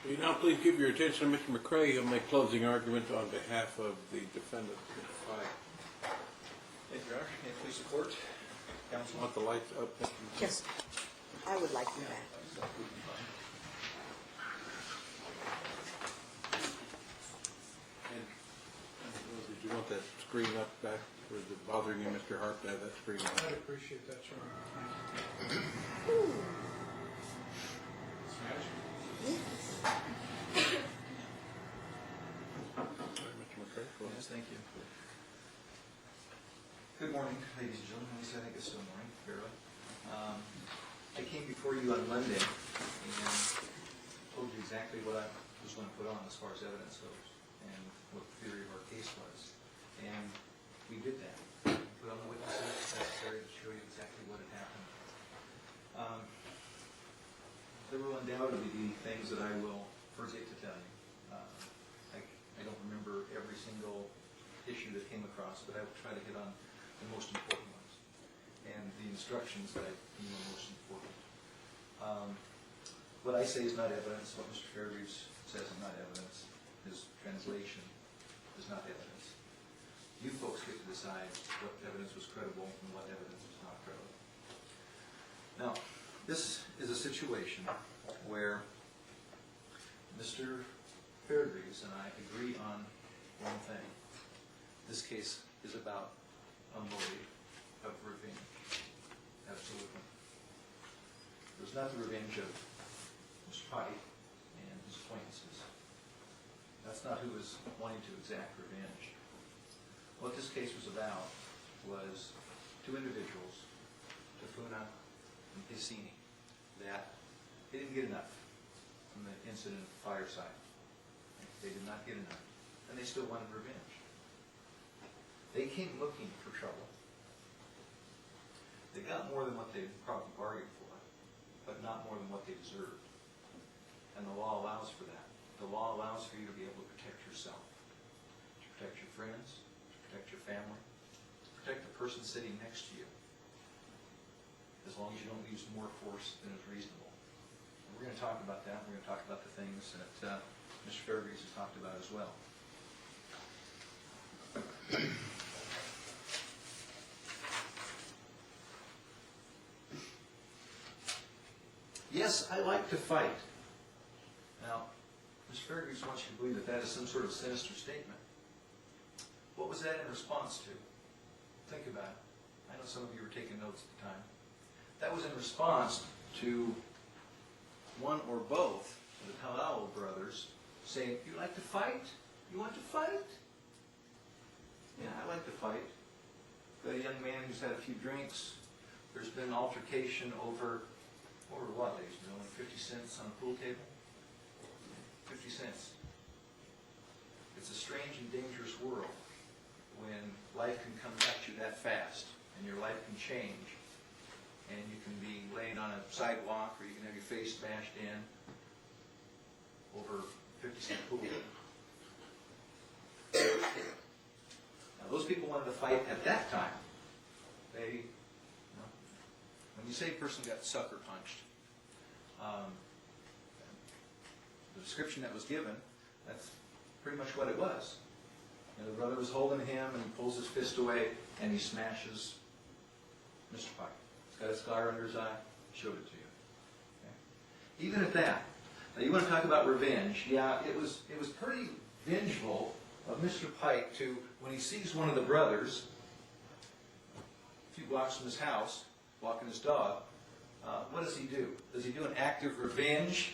Will you now please give your attention to Mr. McCray? He'll make closing argument on behalf of the defendant. Thank you, Your Honor. May I please support counsel? Want the lights up? Yes, I would like that. And did you want that screen up back? Or is it bothering you, Mr. Hart, to have that screen up? I'd appreciate that, Your Honor. Mr. McCray, go ahead. Yes, thank you. Good morning, ladies and gentlemen. At least I think it's still morning, barely. I came before you on Monday and told you exactly what I was going to put on as far as evidence goes and what the theory of our case was. And we did that. We put on the witnesses necessary to show you exactly what had happened. There will undoubtedly be things that I will forget to tell you. I don't remember every single issue that came across, but I will try to hit on the most important ones and the instructions that I deem are most important. What I say is not evidence. What Mr. Fairviews says is not evidence. His translation is not evidence. You folks get to decide what evidence was credible and what evidence was not credible. Now, this is a situation where Mr. Fairviews and I agree on one thing. This case is about a motive of revenge. Absolutely. It was not the revenge of Mr. Pike and his acquaintances. That's not who was wanting to exact revenge. What this case was about was two individuals, Tafuna and Piscini, that they didn't get enough from the incident at the fireside. They did not get enough, and they still wanted revenge. They came looking for trouble. They got more than what they probably bargained for, but not more than what they deserved. And the law allows for that. The law allows for you to be able to protect yourself, to protect your friends, to protect your family, to protect the person sitting next to you, as long as you don't use more force than is reasonable. And we're going to talk about that. We're going to talk about the things that Mr. Fairviews has talked about as well. Yes, I like to fight. Now, Mr. Fairviews wants you to believe that that is some sort of sinister statement. What was that in response to? Think about it. I know some of you were taking notes at the time. That was in response to one or both of the Palau brothers saying, "You like to fight? You want to fight?" Yeah, I like to fight. Got a young man who's had a few drinks. There's been an altercation over what, ladies and gentlemen, 50 cents on a pool table? 50 cents. It's a strange and dangerous world when life can come at you that fast and your life can change and you can be laying on a sidewalk or you can have your face smashed in over 50-cent pool. Now those people wanted to fight at that time. They, when you say a person got sucker punched, the description that was given, that's pretty much what it was. The brother was holding him and he pulls his fist away and he smashes Mr. Pike. He's got a scar under his eye. Showed it to you. Okay? Even at that, now you want to talk about revenge. Yeah, it was pretty vengeful of Mr. Pike to, when he sees one of the brothers a few blocks from his house, walking his dog, what does he do? Does he do an act of revenge?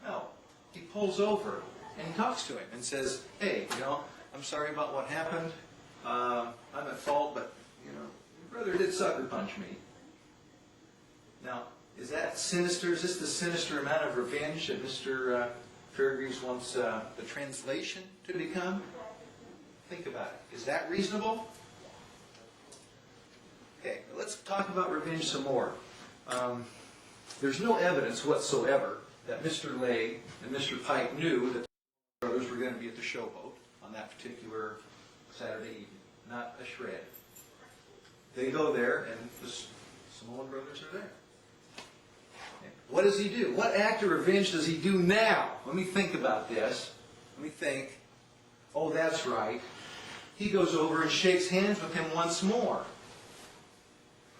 No. He pulls over and he talks to him and says, "Hey, I'm sorry about what happened. I'm at fault, but, your brother did sucker punch me." Now, is that sinister? Is this the sinister amount of revenge that Mr. Fairviews wants the translation to become? Think about it. Is that reasonable? Okay, let's talk about revenge some more. There's no evidence whatsoever that Mr. Lay and Mr. Pike knew that the brothers were going to be at the showboat on that particular Saturday evening. Not a shred. They go there, and the Samoan brothers are there. Okay. What does he do? What act of revenge does he do now? Let me think about this. Let me think. Oh, that's right. He goes over and shakes hands with him once more.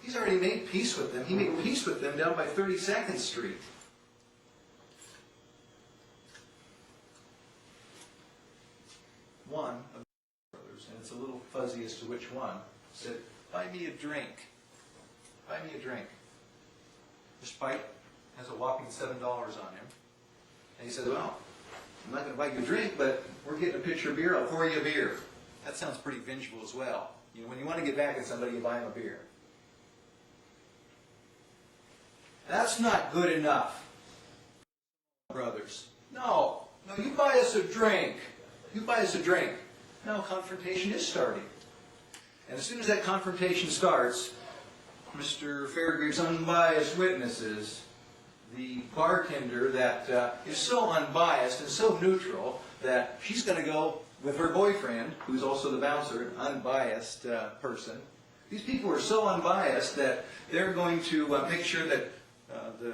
He's already made peace with them. He made peace with them down by 32nd Street. One of the brothers, and it's a little fuzzy as to which one, said, "Buy me a drink. Buy me a drink." Mr. Pike has a whopping $7 on him. And he said, "Well, I'm not going to buy you a drink, but we're getting a pitcher of beer. I'll pour you a beer." That sounds pretty vengeful as well. You know, when you want to get back at somebody, you buy them a beer. That's not good enough, brothers. No, you buy us a drink. You buy us a drink. No, confrontation is starting. And as soon as that confrontation starts, Mr. Fairgrave's unbiased witnesses, the bartender that is so unbiased and so neutral that she's going to go with her boyfriend, who's also the bouncer, an unbiased person. These people are so unbiased that they're going to make sure that the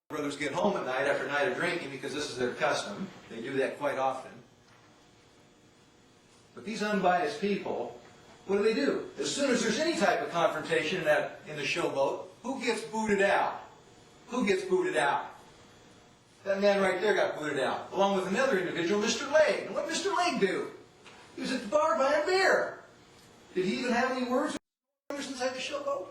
brothers get home at night after a night of drinking, because this is their custom. They do that quite often. But these unbiased people, what do? As soon as there's any type of confrontation in the showboat, who gets booted out? Who gets booted out? That man right there got booted out, along with another individual, Mr. Legg. And what did Mr. Legg do? He was at the bar buying beer. Did he even have any words with others inside the showboat?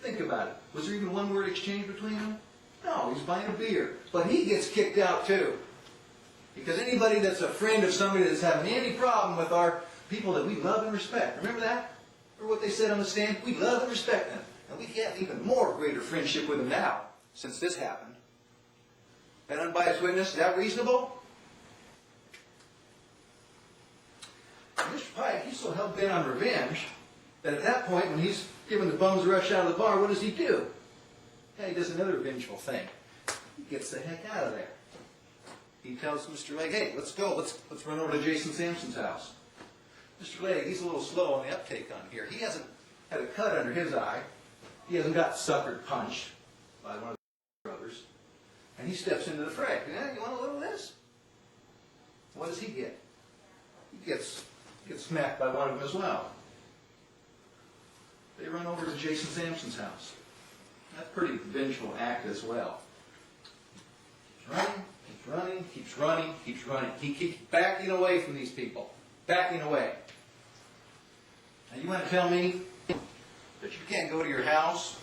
Think about it. Was there even one word exchange between them? No, he's buying a beer. But he gets kicked out too. Because anybody that's a friend of somebody that's having any problem with our people that we love and respect, remember that? Remember what they said on the stand? We love and respect them. And we have even more greater friendship with them now, since this happened. An unbiased witness, is that reasonable? And Mr. Pike, he's so hell-bent on revenge that at that point, when he's given the bums rush out of the bar, what does he do? Yeah, he does another vengeful thing. He gets the heck out of there. He tells Mr. Legg, "Hey, let's go. Let's run over to Jason Sampson's house." Mr. Legg, he's a little slow on the uptake on here. He hasn't had a cut under his eye. He hasn't got suckered punched by one of the brothers. And he steps into the fray. Yeah, you want a little of this? What does he get? He gets smacked by one of them as well. They run over to Jason Sampson's house. That's a pretty vengeful act as well. Keeps running. He keeps backing away from these people. Backing away. Now you want to tell me that you can't go to your house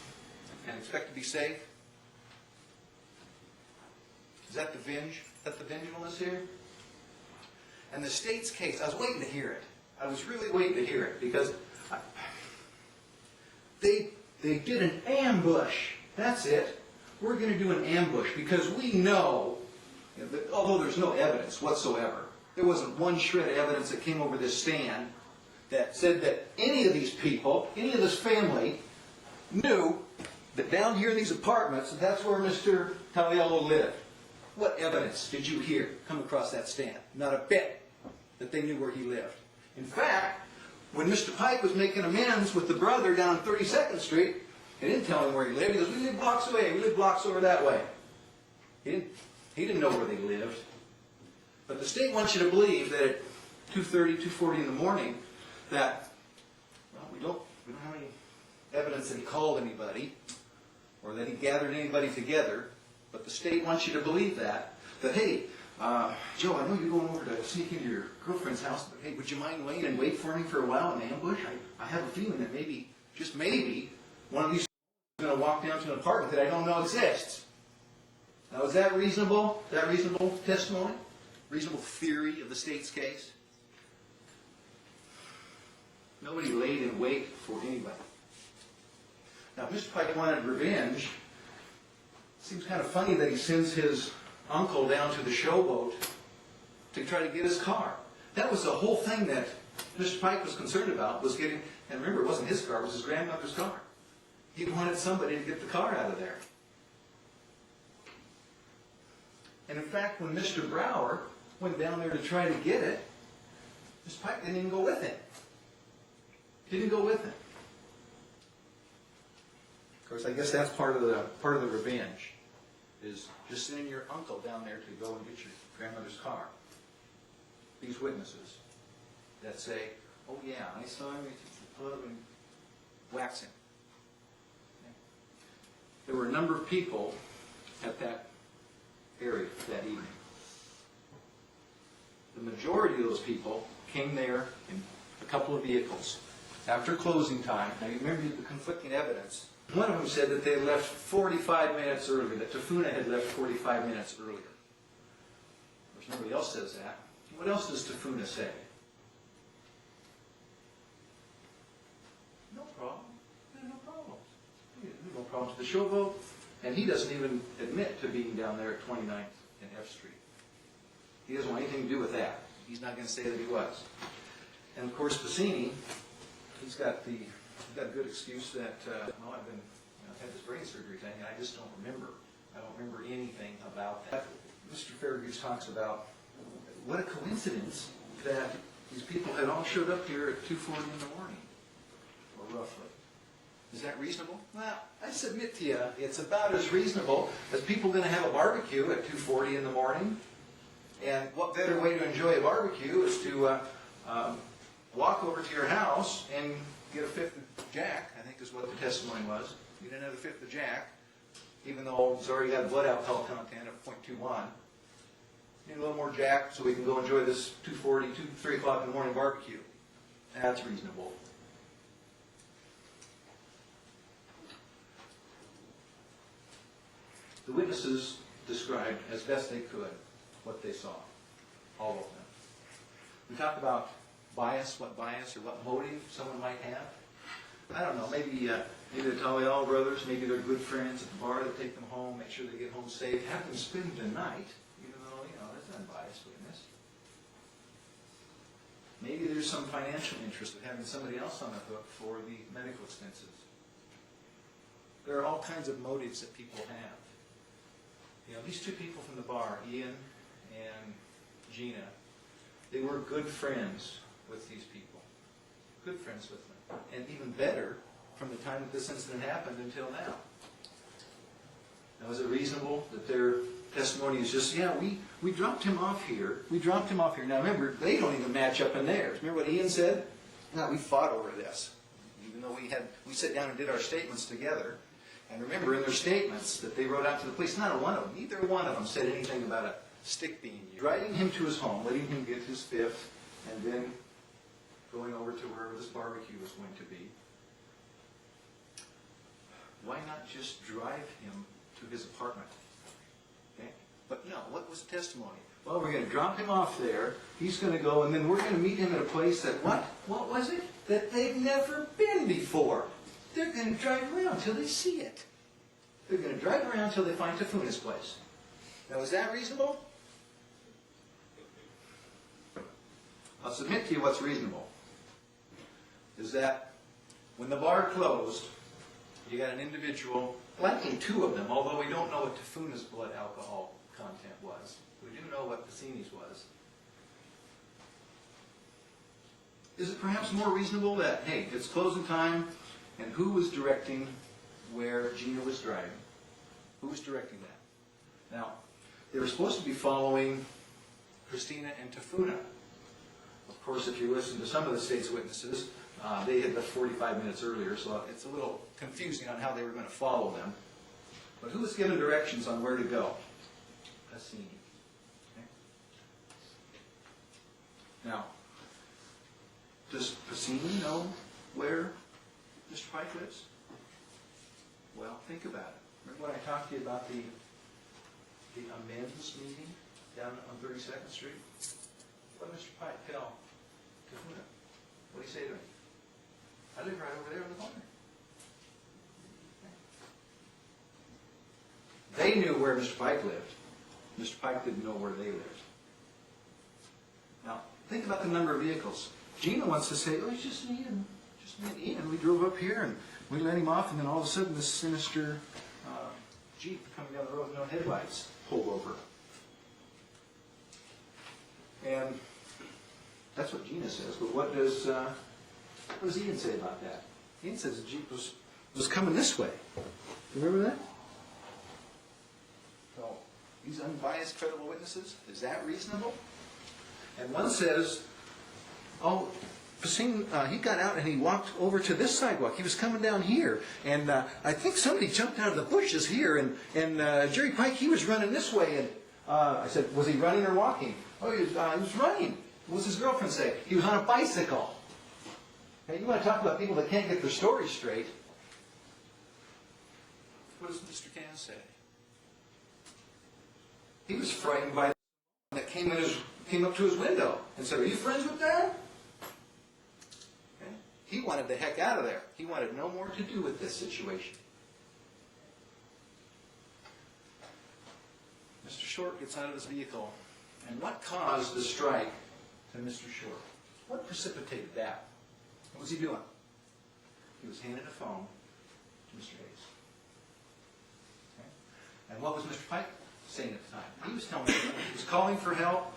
and expect to be safe? Is that the vengefulness here? And the state's case, I was waiting to hear it. I was really waiting to hear it, because they did an ambush. That's it. We're going to do an ambush because we know, that although there's no evidence whatsoever, there wasn't one shred of evidence that came over this stand that said that any of these people, any of this family, knew that down here in these apartments, that's where Mr. Taliello lived. What evidence did you hear come across that stand? Not a bit that they knew where he lived. In fact, when Mr. Pike was making amends with the brother down on 32nd Street, they didn't tell him where he lived. He goes, "We live blocks away. We live blocks over that way." He didn't know where they lived. But the state wants you to believe that at 2:30, 2:40 in the morning, that, well, we don't have any evidence that he called anybody or that he gathered anybody together. But the state wants you to believe that hey, Joe, I know you're going over to sneak into your girlfriend's house, but hey, would you mind waiting and wait for me for a while in ambush? I have a feeling that maybe, just maybe, one of these is going to walk down to an apartment that I don't know exists. Now, is that reasonable? Is that reasonable testimony? Reasonable theory of the state's case? Nobody laid in wait for anybody. Now, if Mr. Pike wanted revenge, it seems kind of funny that he sends his uncle down to the showboat to try to get his car. That was the whole thing that Mr. Pike was concerned about, was getting, and remember, it wasn't his car, it was his grandmother's car. He wanted somebody to get the car out of there. And in fact, when Mr. Brower went down there to try to get it, Mr. Pike didn't even go with him. Didn't go with him. Of course, I guess that's part of the revenge. is just sending your uncle down there to go and get your grandmother's car. These witnesses that say, oh yeah, I saw him pull up and wax him. There were a number of people at that area that evening. The majority of those people came there in a couple of vehicles. After closing time, now you remember the conflicting evidence. One of them said that they had left 45 minutes earlier, that Tafuna had left 45 minutes earlier. Of course, nobody else says that. What else does Tafuna say? No problem. No problems. No problems with the show vote. And he doesn't even admit to being down there at 29th and F Street. He doesn't want anything to do with that. He's not going to say that he was. And of course, Bassini, he's got a good excuse that, well, I've had this brain surgery thing, and I just don't remember. I don't remember anything about that. Mr. Fairview talks about what a coincidence that these people had all showed up here at 2:40 in the morning, or roughly. Is that reasonable? Well, I submit to you, it's about as reasonable as people going to have a barbecue at 2:40 in the morning. And what better way to enjoy a barbecue is to walk over to your house and get a fifth of Jack, I think is what the testimony was. You didn't have a fifth of Jack, even though it's already got blood alcohol content of 0.21. Need a little more Jack so we can go enjoy this 2:40, 3 o'clock in the morning barbecue. That's reasonable. The witnesses described as best they could what they saw, all of them. We talked about bias or what motive someone might have. I don't know, maybe the Talial brothers, maybe they're good friends at the bar, they take them home, make sure they get home safe, have them spend the night, even though, that's unbiased witness. Maybe there's some financial interest of having somebody else on the hook for the medical expenses. There are all kinds of motives that people have. These two people from the bar, Ian and Gina, they were good friends with these people. Good friends with them. And even better from the time that this incident happened until now. Now, is it reasonable that their testimony is just, yeah, we dropped him off here. We dropped him off here. Now, remember, they don't even match up in theirs. Remember what Ian said? No, we fought over this. Even though we sat down and did our statements together. And remember, in their statements that they wrote out to the police, neither one of them said anything about a stick being used. Driving him to his home, letting him get his fifth, and then going over to wherever this barbecue was going to be. Why not just drive him to his apartment? Okay? But no, what was the testimony? Well, we're going to drop him off there. He's going to go, and then we're going to meet him at a place that, what? What was it? That they've never been before. They're going to drive around until they see it. They're going to drive around until they find Tafuna's place. Now, is that reasonable? I'll submit to you what's reasonable. Is that when the bar closed, you got an individual, likely two of them, although we don't know what Tafuna's blood alcohol content was. We do know what Bassini's was. Is it perhaps more reasonable that, hey, it's closing time, and who was directing where Gina was driving? Who was directing that? Now, they were supposed to be following Christina and Tafuna. Of course, if you listen to some of the state's witnesses, they had left 45 minutes earlier, so it's a little confusing on how they were going to follow them. But who was given directions on where to go? Bassini. Okay. Now, does Bassini know where Mr. Pike lives? Well, think about it. Remember when I talked to you about the amends meeting down on 32nd Street? What did Mr. Pike tell Tafuna? What did he say to him? I live right over there in the corner. They knew where Mr. Pike lived. Mr. Pike didn't know where they lived. Now, think about the number of vehicles. Gina wants to say, oh, it's just Ian. Just me and Ian. We drove up here and we let him off, and then all of a sudden this sinister Jeep coming down the road with no headlights pulled over. And that's what Gina says. But what does Ian say about that? Ian says the Jeep was coming this way. Remember that? these unbiased, credible witnesses? Is that reasonable? And one says, oh, Pasine, he got out and he walked over to this sidewalk. He was coming down here. And I think somebody jumped out of the bushes here. And Jerry Pike, he was running this way. And I said, was he running or walking? Oh, he was running. What does his girlfriend say? He was on a bicycle. Hey, you want to talk about people that can't get their story straight. What does Mr. Cass say? He was frightened by the that came up to his window and said, are you friends with Dad? Okay. He wanted the heck out of there. He wanted no more to do with this situation. Mr. Short gets out of his vehicle. And what caused the strike to Mr. Short? What precipitated that? What was he doing? He was handing a phone to Mr. Hayes. Okay. And what was Mr. Pike saying at the time? He was telling me he was calling for help.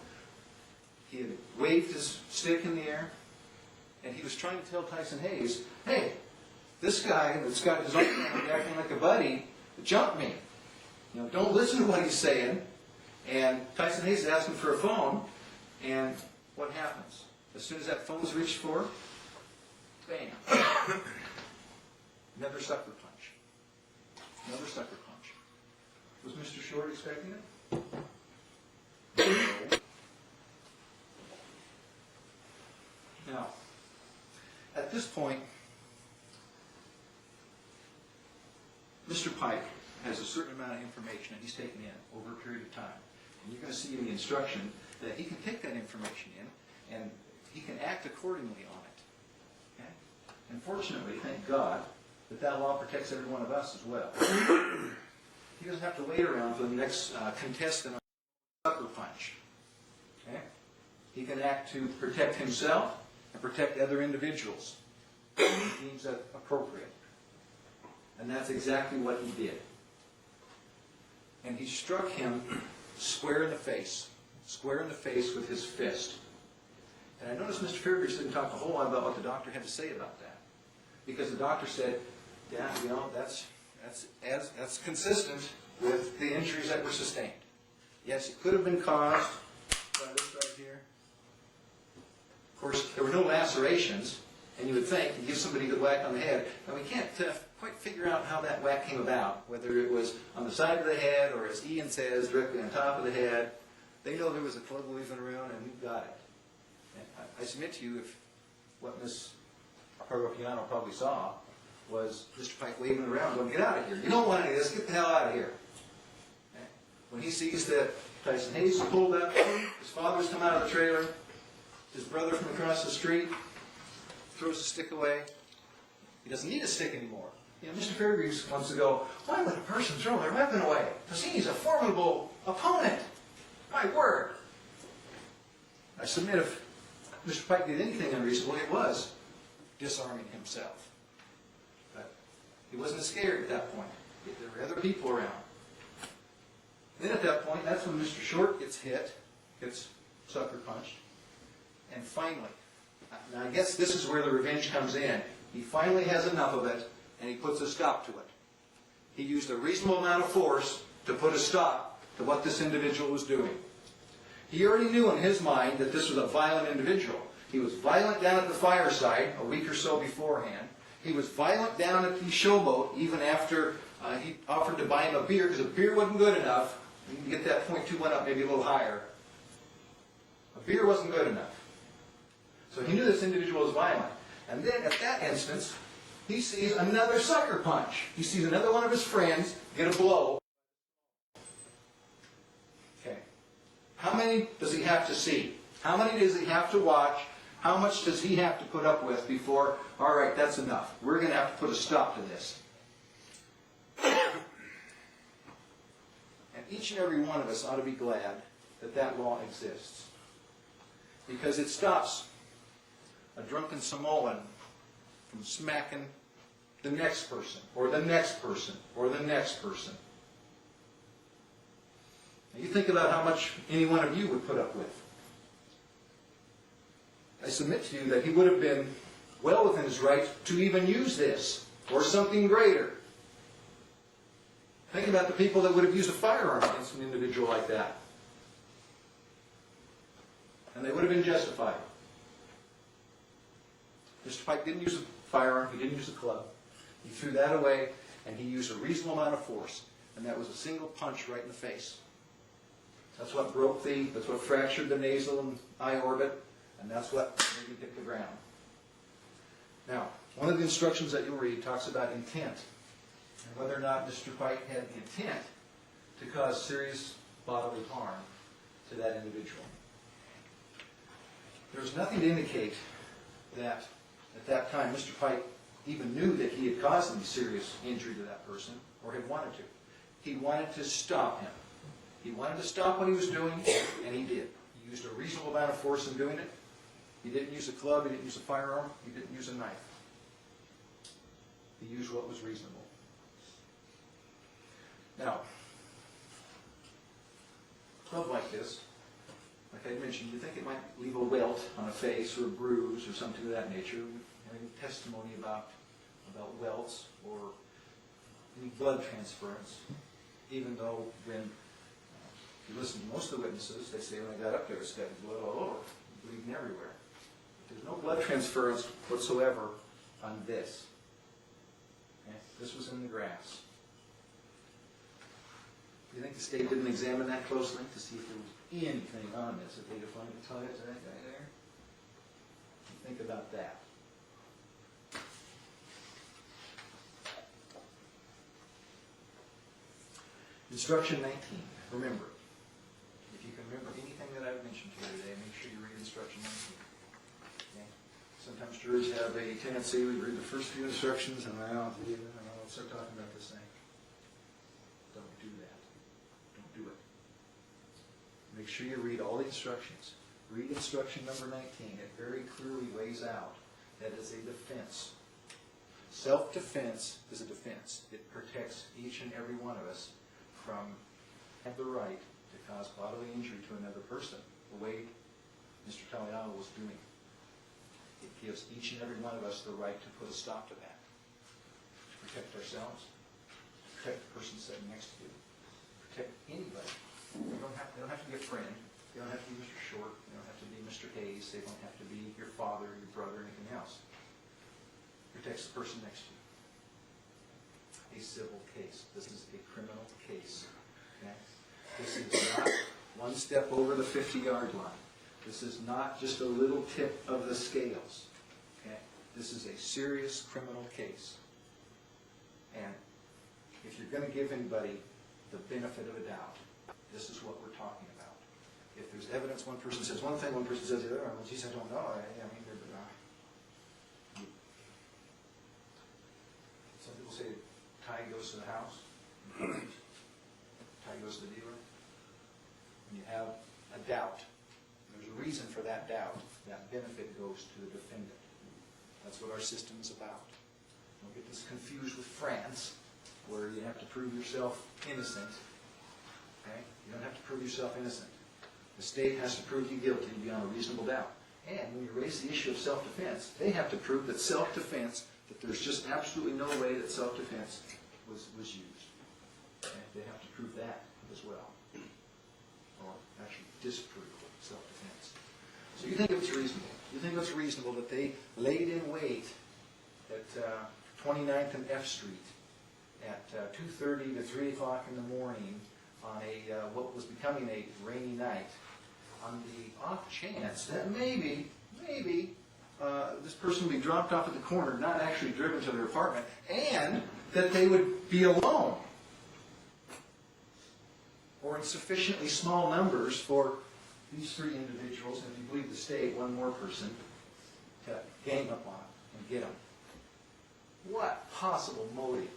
He had waved his stick in the air. And he was trying to tell Tyson Hayes, hey, this guy that's got his arm around me acting like a buddy jumped me. You know, don't listen to what he's saying. And Tyson Hayes is asking for a phone. And what happens? As soon as that phone's reached for, bam. Another sucker punch. Another sucker punch. Was Mr. Short expecting it? No. Now, at this point, Mr. Pike has a certain amount of information that he's taken in over a period of time. And you're going to see in the instruction that he can take that information in and he can act accordingly on it. Okay? And fortunately, thank God, that law protects every one of us as well. He doesn't have to wait around for the next contestant on a sucker punch. Okay? He can act to protect himself and protect other individuals. He deems that appropriate. And that's exactly what he did. And he struck him square in the face with his fist. And I noticed Mr. Fairbanks didn't talk a whole lot about what the doctor had to say about that. Because the doctor said, yeah, you know, that's consistent with the injuries that were sustained. Yes, it could have been caused by this right here. Of course, there were no lacerations, and you would think you give somebody a good whack on the head. Now, we can't quite figure out how that whack came about, whether it was on the side of the head or, as Ian says, directly on top of the head. They know there was a club weaving around, and we got it. And I submit to you, if what Miss Parroquiano probably saw was Mr. Pike waving around, going, get out of here. You don't want any of this. Get the hell out of here. Okay. When he sees that Tyson Hayes is pulled up, his father's come out of the trailer, his brother from across the street throws the stick away. He doesn't need a stick anymore. You know, Mr. Fairbanks wants to go, why would a person throw their weapon away? Because he's a formidable opponent. My word. I submit if Mr. Pike did anything unreasonable, it was disarming himself. But he wasn't scared at that point. There were other people around. Then at that point, that's when Mr. Short gets hit, gets sucker punched. And finally, now I guess this is where the revenge comes in. He finally has enough of it, and he puts a stop to it. He used a reasonable amount of force to put a stop to what this individual was doing. He already knew in his mind that this was a violent individual. He was violent down at the fireside a week or so beforehand. He was violent down at the showboat even after he offered to buy him a beer because a beer wasn't good enough. You can get that 0.21 up maybe a little higher. A beer wasn't good enough. So he knew this individual was violent. And then at that instance, he sees another sucker punch. He sees another one of his friends get a blow. Okay. How many does he have to see? How many does he have to watch? How much does he have to put up with before, all right, that's enough. We're going to have to put a stop to this. And each and every one of us ought to be glad that that law exists. Because it stops a drunken Samoan from smacking the next person, or the next person, or the next person. Now you think about how much any one of you would put up with. I submit to you that he would have been well within his right to even use this, or something greater, Think about the people that would have used a firearm against an individual like that. And they would have been justified. Mr. Pike didn't use a firearm, he didn't use a club. He threw that away, and he used a reasonable amount of force. And that was a single punch right in the face. That's what that's what fractured the nasal and eye orbit, and that's what made him hit the ground. Now, one of the instructions that you'll read talks about intent, and whether or not Mr. Pike had the intent to cause serious bodily harm to that individual. There's nothing to indicate that at that time Mr. Pike even knew that he had caused any serious injury to that person, or had wanted to. He wanted to stop him. He wanted to stop what he was doing, and he did. He used a reasonable amount of force in doing it. He didn't use a club, he didn't use a firearm, he didn't use a knife. He used what was reasonable. Now, a club like this, like I mentioned, you think it might leave a welt on a face or a bruise or something of that nature. Having testimony about welts or any blood transference, even though when you listen to most of the witnesses, they say when I got up there, it's got blood all over, bleeding everywhere. But there's no blood transference whatsoever on this. Okay? This was in the grass. Do you think the state didn't examine that closely to see if there was anything on this that they could find to tie it to that guy there? Think about that. Instruction 19. Remember. If you can remember anything that I've mentioned to you today, make sure you read Instruction 19. Okay? Sometimes jurors have a tendency to read the first few instructions and I'll start talking about this thing. Don't do that. Don't do it. Make sure you read all the instructions. Read instruction number 19. It very clearly lays out that it's a defense. Self-defense is a defense. It protects each and every one of us from have the right to cause bodily injury to another person, the way Mr. Taliano was doing. It gives each and every one of us the right to put a stop to that. To protect ourselves, to protect the person sitting next to you, protect anybody. They don't have to be a friend. They don't have to be Mr. Short. They don't have to be Mr. Hayes. They don't have to be your father, your brother, or anything else. It protects the person next to you. A civil case. This is a criminal case. Okay? This is not one step over the 50-yard line. This is not just a little tip of the scales. Okay? This is a serious criminal case. And if you're going to give anybody the benefit of a doubt, this is what we're talking about. If there's evidence, one person says one thing, one person says the other, well, geez, I don't know. Some people say tie goes to the house, tie goes to the dealer. When you have a doubt, there's a reason for that doubt. That benefit goes to the defendant. That's what our system is about. Don't get this confused with France, where you have to prove yourself innocent. Okay? You don't have to prove yourself innocent. The state has to prove you guilty beyond a reasonable doubt. And when you raise the issue of self-defense, they have to prove that self-defense, that there's just absolutely no way that self-defense was used. Okay? They have to prove that as well. Or actually disprove self-defense. So you think it's reasonable. You think it's reasonable that they laid in wait at 29th and F Street at 2:30 to 3 o'clock in the morning on a what was becoming a rainy night, on the off chance that maybe this person would be dropped off at the corner, not actually driven to their apartment, and that they would be alone, or in sufficiently small numbers for these three individuals, and if you believe the state, one more person, to gang up on them and get them. What possible motive?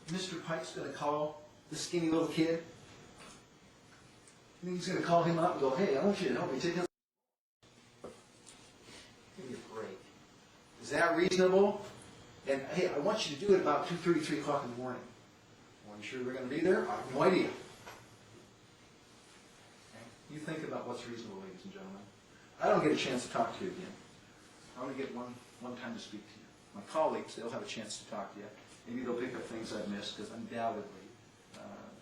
Mr. Pike's going to call the skinny little kid? You think he's going to call him up and go, hey, I want you to help me take him? Give me a break. Is that reasonable? And hey, I want you to do it about 2:30, 3 o'clock in the morning. Are you sure we're going to be there? I have no idea. Okay? You think about what's reasonable, ladies and gentlemen. I don't get a chance to talk to you again. I only get one time to speak to you. My colleagues, they'll have a chance to talk to you. Maybe they'll pick up things I've missed, because undoubtedly,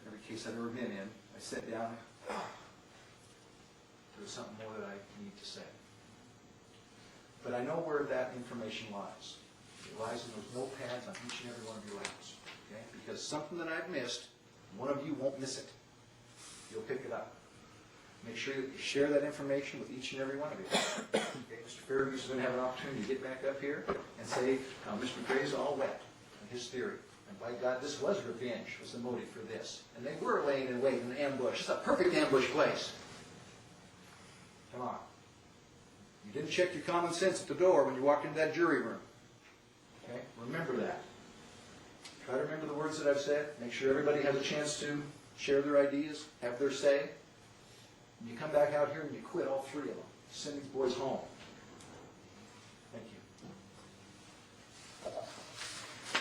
every case I've ever been in, I sat down, there's something more that I need to say. But I know where that information lies. It lies in those notepads on each and every one of your laps, okay? Because something that I've missed, one of you won't miss it. You'll pick it up. Make sure that you share that information with each and every one of you. Okay, Mr. Fairview is going to have an opportunity to get back up here and say, Mr. McCray's all wet in his theory. And by God, this was revenge, was the motive for this. And they were laying in wait in an ambush. It's a perfect ambush place. Come on. You didn't check your common sense at the door when you walked into that jury room. Okay? Remember that. Try to remember the words that I've said. Make sure everybody has a chance to share their ideas, have their say. And you come back out here and you quit all three of them. Send these boys home.